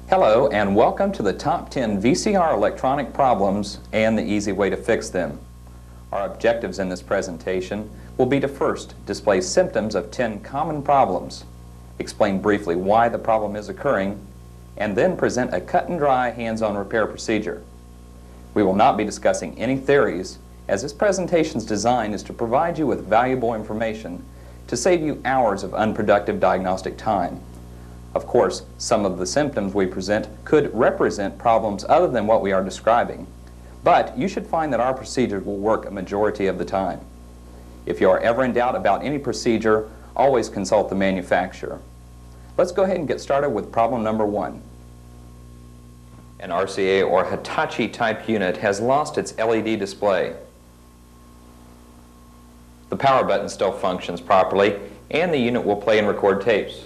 Hello and welcome to the top 10 VCR electronic problems and the easy way to fix them. Our objectives in this presentation will be to first display symptoms of 10 common problems, explain briefly why the problem is occurring, and then present a cut and dry hands-on repair procedure. We will not be discussing any theories, as this presentation's design is to provide you with valuable information to save you hours of unproductive diagnostic time. Of course, some of the symptoms we present could represent problems other than what we are describing, but you should find that our procedures will work a majority of the time. If you are ever in doubt about any procedure, always consult the manufacturer. Let's go ahead and get started with problem number 1. An RCA or Hitachi type unit has lost its LED display. The power button still functions properly, and the unit will play and record tapes.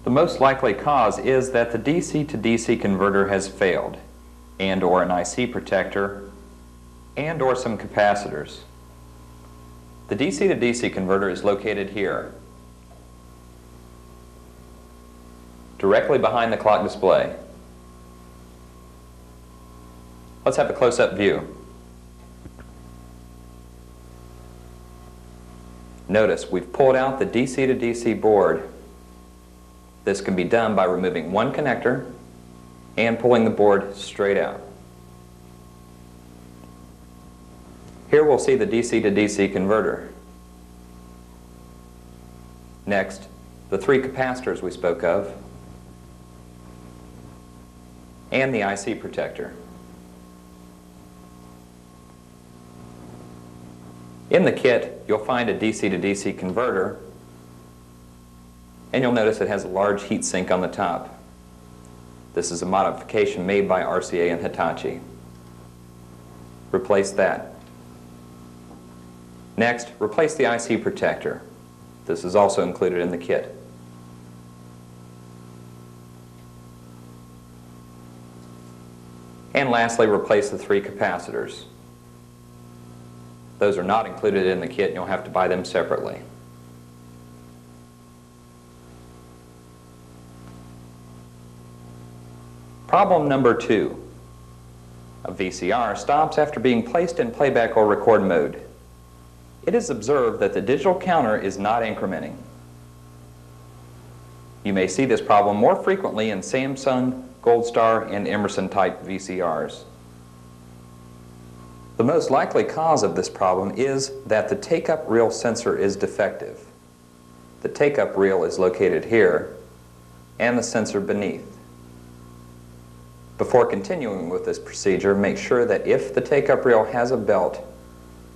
The most likely cause is that the DC to DC converter has failed, and/or an IC protector, and/or some capacitors. The DC to DC converter is located here, directly behind the clock display. Let's have a close-up view. Notice we've pulled out the DC to DC board. This can be done by removing one connector and pulling the board straight out. Here we'll see the DC to DC converter. Next, the 3 capacitors we spoke of, and the IC protector. In the kit, you'll find a DC to DC converter, and you'll notice it has a large heat sink on the top. This is a modification made by RCA and Hitachi. Replace that. Next, replace the IC protector. This is also included in the kit. And lastly, replace the 3 capacitors. Those are not included in the kit, and you'll have to buy them separately. Problem number 2. A VCR stops after being placed in playback or record mode. It is observed that the digital counter is not incrementing. You may see this problem more frequently in Samsung, Gold Star, and Emerson type VCRs. The most likely cause of this problem is that the take-up reel sensor is defective. The take-up reel is located here, and the sensor beneath. Before continuing with this procedure, make sure that if the take-up reel has a belt,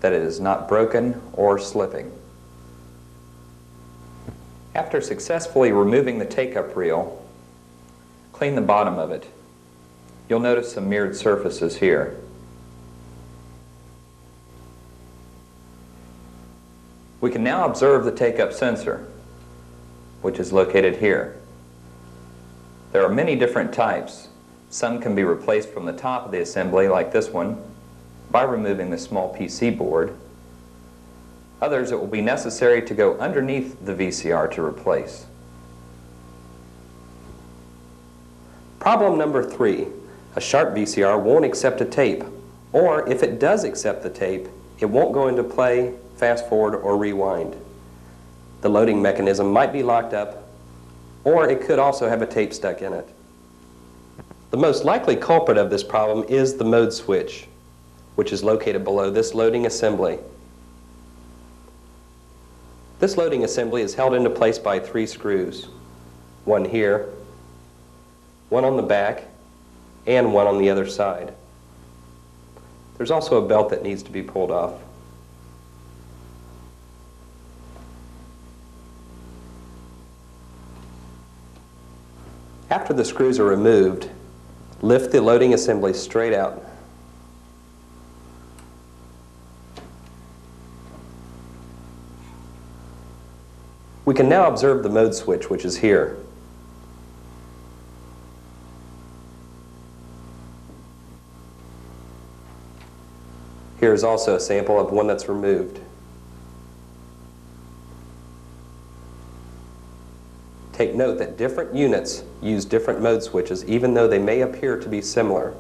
that it is not broken or slipping. After successfully removing the take-up reel, clean the bottom of it. You'll notice some mirrored surfaces here. We can now observe the take-up sensor, which is located here. There are many different types. Some can be replaced from the top of the assembly, like this one, by removing the small PC board. Others, it will be necessary to go underneath the VCR to replace. Problem number 3. A sharp VCR won't accept a tape, or if it does accept the tape, it won't go into play, fast forward, or rewind. The loading mechanism might be locked up, or it could also have a tape stuck in it. The most likely culprit of this problem is the mode switch, which is located below this loading assembly. This loading assembly is held into place by 3 screws, one here, one on the back, and one on the other side. There's also a belt that needs to be pulled off. After the screws are removed, lift the loading assembly straight out. We can now observe the mode switch, which is here. Here is also a sample of one that's removed. Take note that different units use different mode switches even though they may appear to be similar.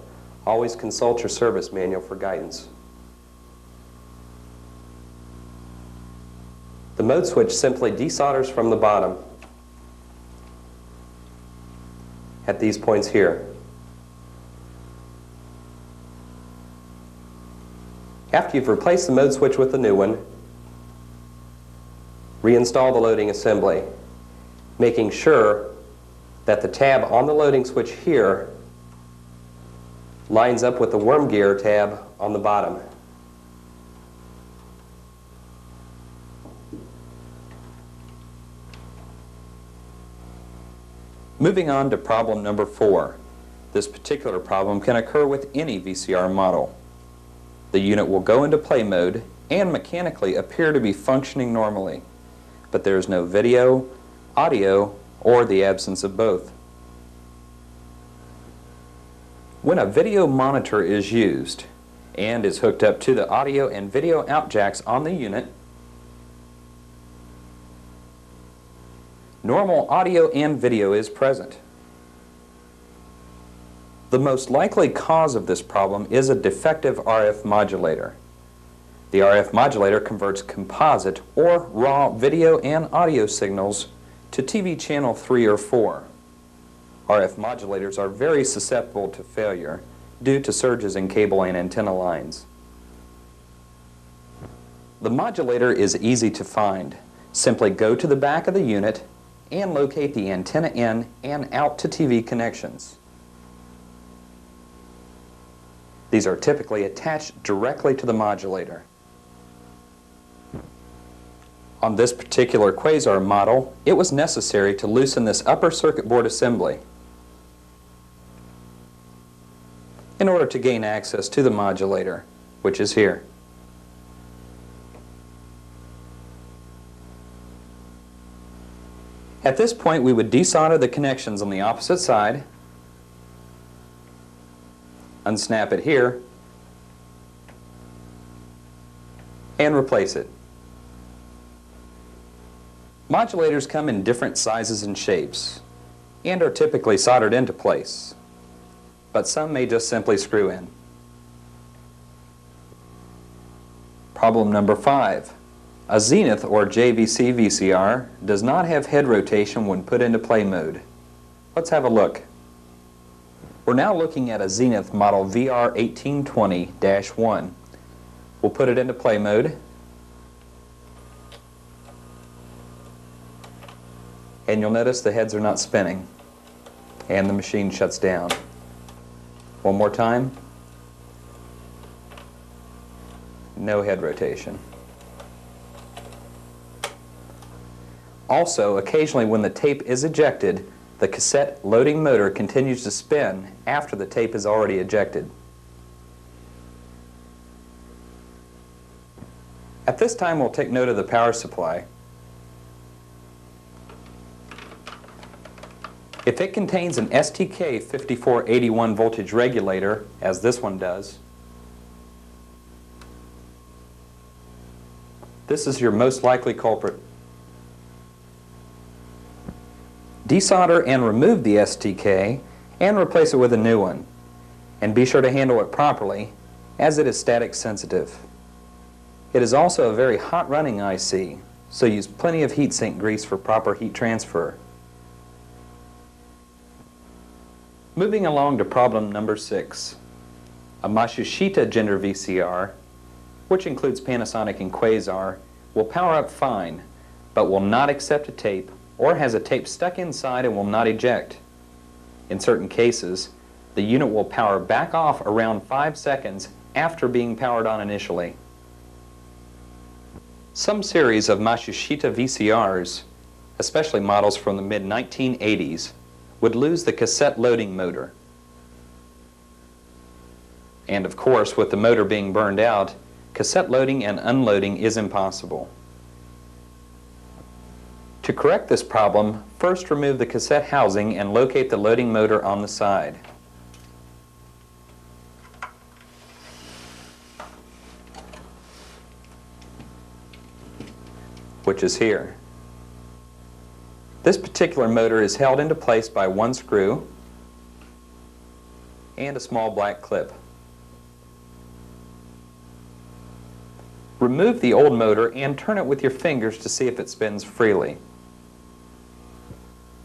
Always consult your service manual for guidance. The mode switch simply desolders from the bottom at these points here. After you've replaced the mode switch with the new one, reinstall the loading assembly, making sure that the tab on the loading switch here lines up with the worm gear tab on the bottom. Moving on to problem number 4. This particular problem can occur with any VCR model. The unit will go into play mode and mechanically appear to be functioning normally, but there is no video, audio, or the absence of both. When a video monitor is used and is hooked up to the audio and video out jacks on the unit, normal audio and video is present. The most likely cause of this problem is a defective RF modulator. The RF modulator converts composite or raw video and audio signals to TV channel 3 or 4. RF modulators are very susceptible to failure due to surges in cable and antenna lines. The modulator is easy to find. Simply go to the back of the unit and locate the antenna in and out to TV connections. These are typically attached directly to the modulator. On this particular Quasar model, it was necessary to loosen this upper circuit board assembly in order to gain access to the modulator, which is here. At this point, we would desolder the connections on the opposite side, unsnap it here, and replace it. Modulators come in different sizes and shapes and are typically soldered into place, but some may just simply screw in. Problem number 5. A Zenith or JVC VCR does not have head rotation when put into play mode. Let's have a look. We're now looking at a Zenith model VR1820-1. We'll put it into play mode, and you'll notice the heads are not spinning and the machine shuts down. One more time. No head rotation. Also, occasionally when the tape is ejected, the cassette loading motor continues to spin after the tape is already ejected. At this time, we'll take note of the power supply. If it contains an STK 5481 voltage regulator, as this one does, this is your most likely culprit. Desolder and remove the STK and replace it with a new one. And be sure to handle it properly, as it is static sensitive. It is also a very hot running IC, so use plenty of heatsink grease for proper heat transfer. Moving along to problem number 6. A Matsushita gender VCR, which includes Panasonic and Quasar, will power up fine, but will not accept a tape or has a tape stuck inside and will not eject. In certain cases, the unit will power back off around 5 seconds after being powered on initially. Some series of Matsushita VCRs, especially models from the mid-1980s, would lose the cassette loading motor. And of course, with the motor being burned out, cassette loading and unloading is impossible. To correct this problem, first remove the cassette housing and locate the loading motor on the side. Which is here. This particular motor is held into place by one screw and a small black clip. Remove the old motor and turn it with your fingers to see if it spins freely.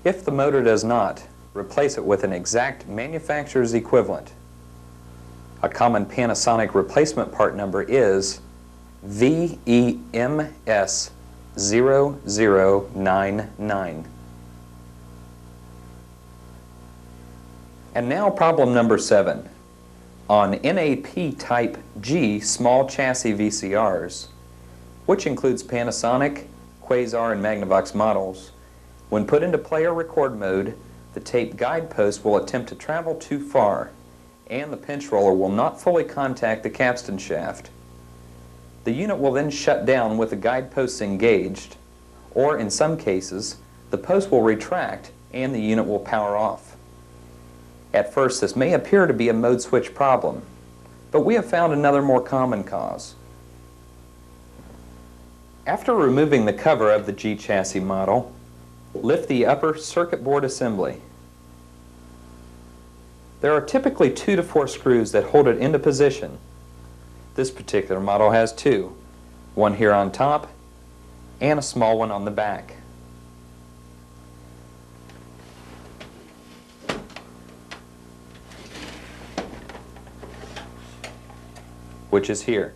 If the motor does not, replace it with an exact manufacturer's equivalent. A common Panasonic replacement part number is VEMS 0099. And now problem number 7. On NAP Type G small chassis VCRs, which includes Panasonic, Quasar, and Magnavox models, when put into play or record mode, the tape guidepost will attempt to travel too far, and the pinch roller will not fully contact the capstan shaft. The unit will then shut down with the guideposts engaged, or in some cases, the post will retract and the unit will power off. At first, this may appear to be a mode switch problem, but we have found another more common cause. After removing the cover of the G chassis model, lift the upper circuit board assembly. There are typically 2 to 4 screws that hold it into position. This particular model has 2, one here on top and a small one on the back. Which is here.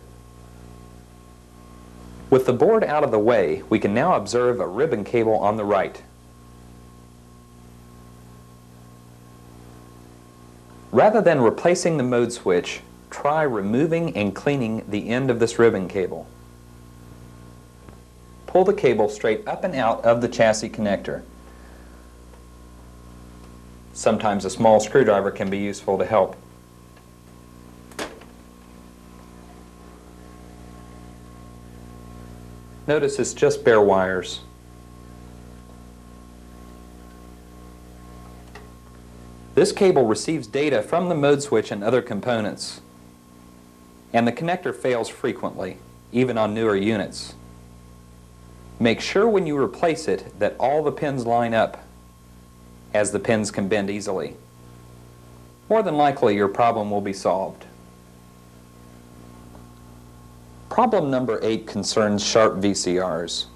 With the board out of the way, we can now observe a ribbon cable on the right. Rather than replacing the mode switch, try removing and cleaning the end of this ribbon cable. Pull the cable straight up and out of the chassis connector. Sometimes a small screwdriver can be useful to help. Notice it's just bare wires. This cable receives data from the mode switch and other components, and the connector fails frequently, even on newer units. Make sure when you replace it that all the pins line up, as the pins can bend easily. More than likely your problem will be solved. Problem number 8 concerns sharp VCRs.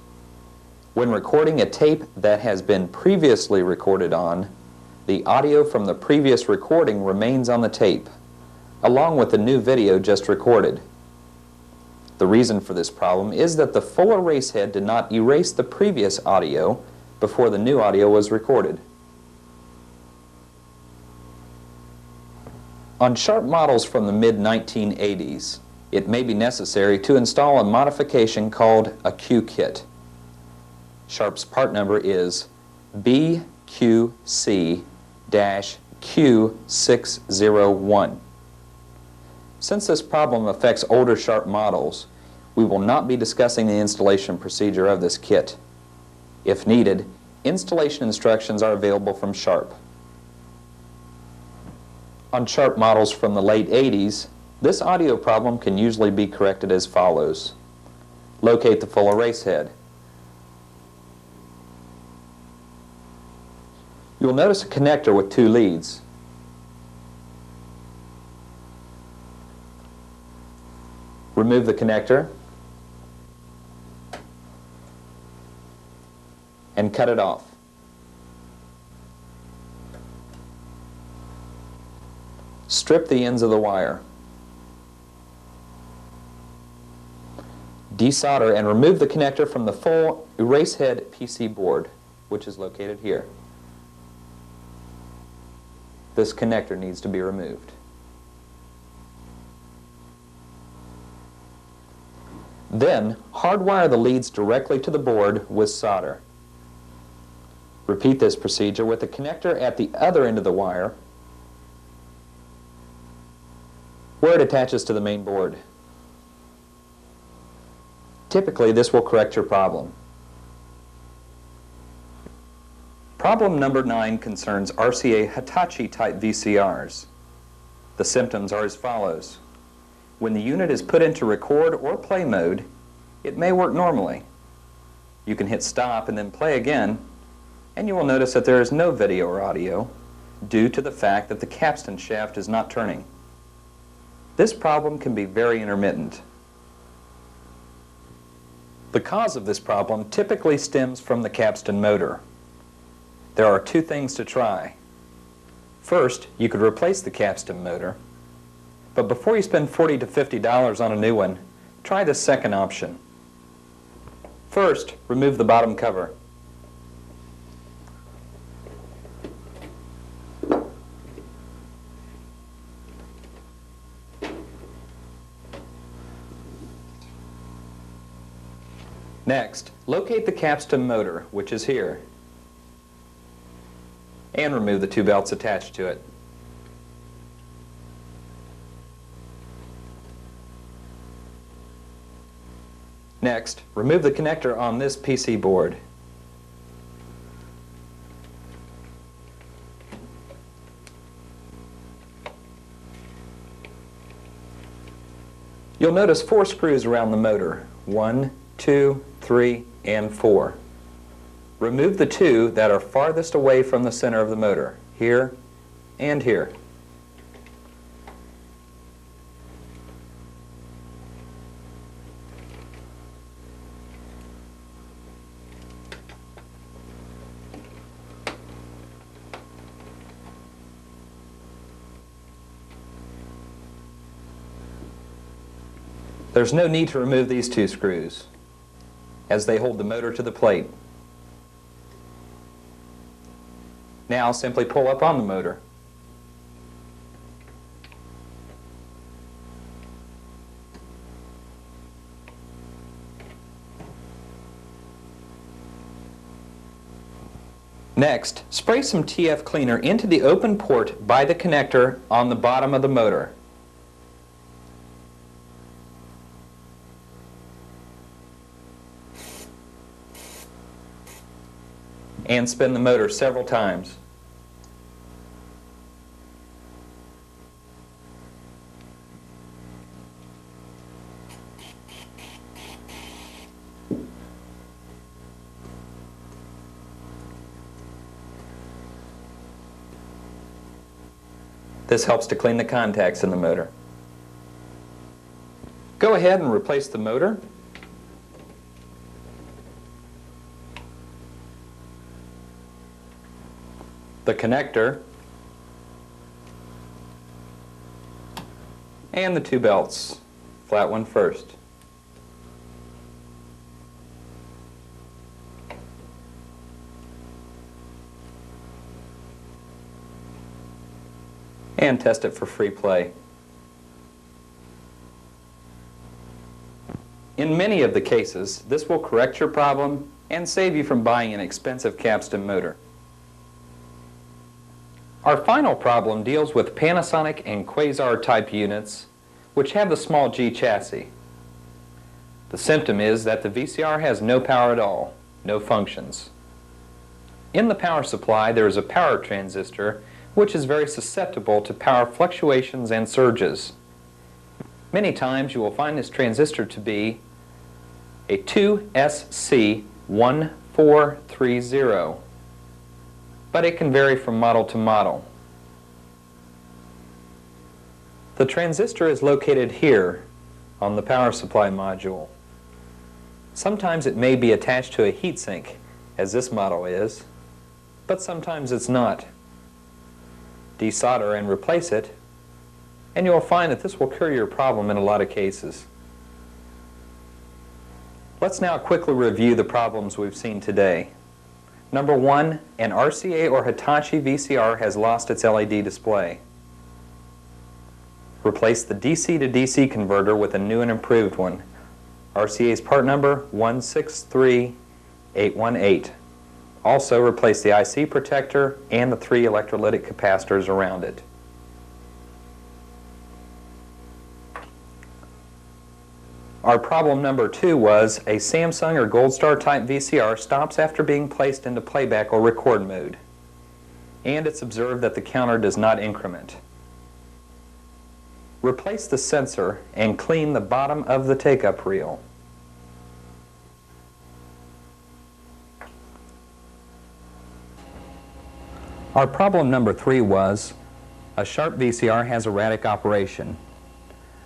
When recording a tape that has been previously recorded on, the audio from the previous recording remains on the tape, along with the new video just recorded. The reason for this problem is that the full erase head did not erase the previous audio before the new audio was recorded. On sharp models from the mid-1980s, it may be necessary to install a modification called a Q kit. Sharp's part number is BQC-Q601. Since this problem affects older Sharp models, we will not be discussing the installation procedure of this kit. If needed, installation instructions are available from Sharp. On Sharp models from the late 80s, this audio problem can usually be corrected as follows. Locate the full erase head. You will notice a connector with 2 leads. Remove the connector and cut it off. Strip the ends of the wire. Desolder and remove the connector from the full erase head PC board, which is located here. This connector needs to be removed. Then, hardwire the leads directly to the board with solder. Repeat this procedure with the connector at the other end of the wire, where it attaches to the main board. Typically, this will correct your problem. Problem number 9 concerns RCA Hitachi type VCRs. The symptoms are as follows. When the unit is put into record or play mode, it may work normally. You can hit stop and then play again, And you will notice that there is no video or audio due to the fact that the capstan shaft is not turning. This problem can be very intermittent. The cause of this problem typically stems from the capstan motor. There are two things to try. First, you could replace the capstan motor, but before you spend $40 to $50 on a new one, try the second option. First, remove the bottom cover. Next, locate the capstan motor, which is here, and remove the two belts attached to it. Next, remove the connector on this PC board. You'll notice 4 screws around the motor. 1, 2, 3, and 4. Remove the 2 that are farthest away from the center of the motor, here and here. There's no need to remove these 2 screws, as they hold the motor to the plate. Now simply pull up on the motor. Next, spray some TF cleaner into the open port by the connector on the bottom of the motor. And spin the motor several times. This helps to clean the contacts in the motor. Go ahead and replace the motor. The connector, and the 2 belts. Flat one first. And test it for free play. In many of the cases, this will correct your problem and save you from buying an expensive capstan motor. Our final problem deals with Panasonic and Quasar type units, which have the small G chassis. The symptom is that the VCR has no power at all, no functions. In the power supply, there is a power transistor, which is very susceptible to power fluctuations and surges. Many times you will find this transistor to be a 2SC1430. But it can vary from model to model. The transistor is located here on the power supply module. Sometimes it may be attached to a heatsink, as this model is, but sometimes it's not. Desolder and replace it, and you'll find that this will cure your problem in a lot of cases. Let's now quickly review the problems we've seen today. Number 1, an RCA or Hitachi VCR has lost its LED display. Replace the DC to DC converter with a new and improved one. RCA's part number 163818. Also replace the IC protector and the 3 electrolytic capacitors around it. Our problem number 2 was a Samsung or Gold Star type VCR stops after being placed into playback or record mode, and it's observed that the counter does not increment. Replace the sensor and clean the bottom of the take-up reel. Our problem number 3 was, a sharp VCR has erratic operation.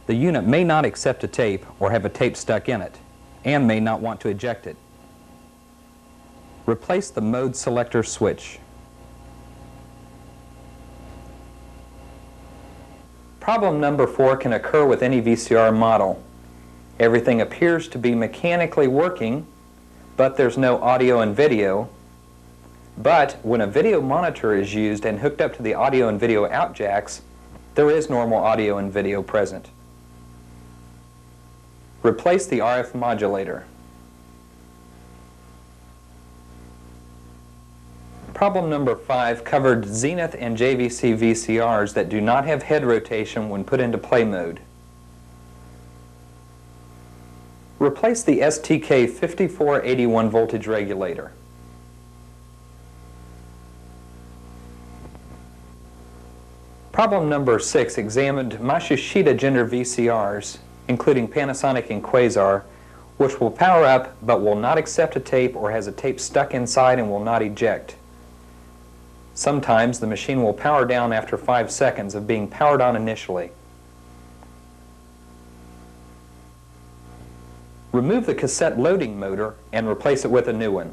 The unit may not accept a tape or have a tape stuck in it, and may not want to eject it. Replace the mode selector switch. Problem number 4 can occur with any VCR model. Everything appears to be mechanically working, but there's no audio and video. But when a video monitor is used and hooked up to the audio and video out jacks, there is normal audio and video present. Replace the RF modulator. Problem number 5 covered Zenith and JVC VCRs that do not have head rotation when put into play mode. Replace the STK 5481 voltage regulator. Problem number 6 examined Matsushita gender VCRs, including Panasonic and Quasar, which will power up but will not accept a tape or has a tape stuck inside and will not eject. Sometimes the machine will power down after 5 seconds of being powered on initially. Remove the cassette loading motor and replace it with a new one.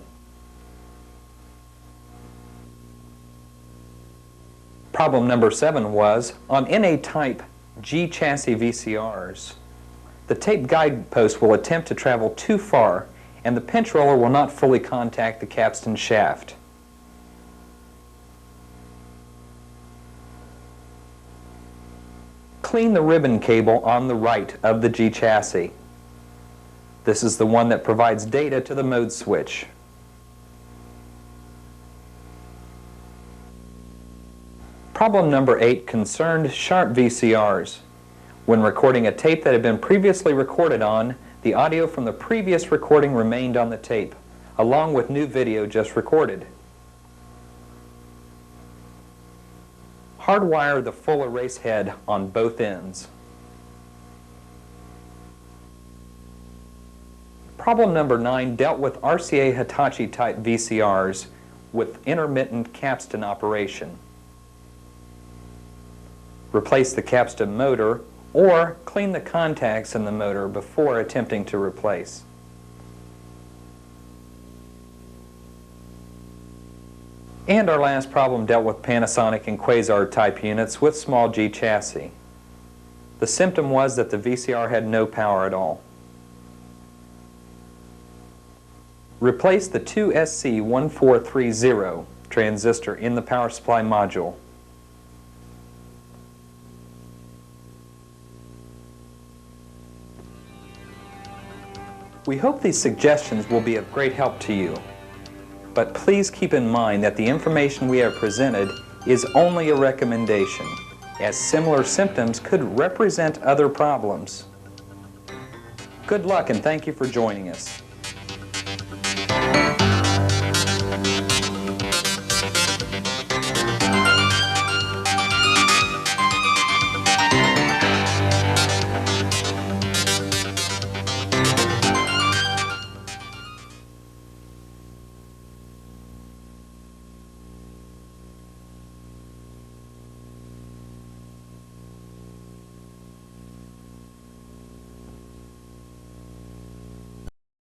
Problem number 7 was, on NA-type G chassis VCRs, the tape guidepost will attempt to travel too far and the pinch roller will not fully contact the capstan shaft. Clean the ribbon cable on the right of the G chassis. This is the one that provides data to the mode switch. Problem number 8 concerned sharp VCRs. When recording a tape that had been previously recorded on, the audio from the previous recording remained on the tape, along with new video just recorded. Hardwire the full erase head on both ends. Problem number 9 dealt with RCA Hitachi type VCRs with intermittent capstan operation. Replace the capstan motor or clean the contacts in the motor before attempting to replace. And our last problem dealt with Panasonic and Quasar type units with small G chassis. The symptom was that the VCR had no power at all. Replace the 2SC1430 transistor in the power supply module. We hope these suggestions will be of great help to you. But please keep in mind that the information we have presented is only a recommendation, as similar symptoms could represent other problems. Good luck and thank you for joining us.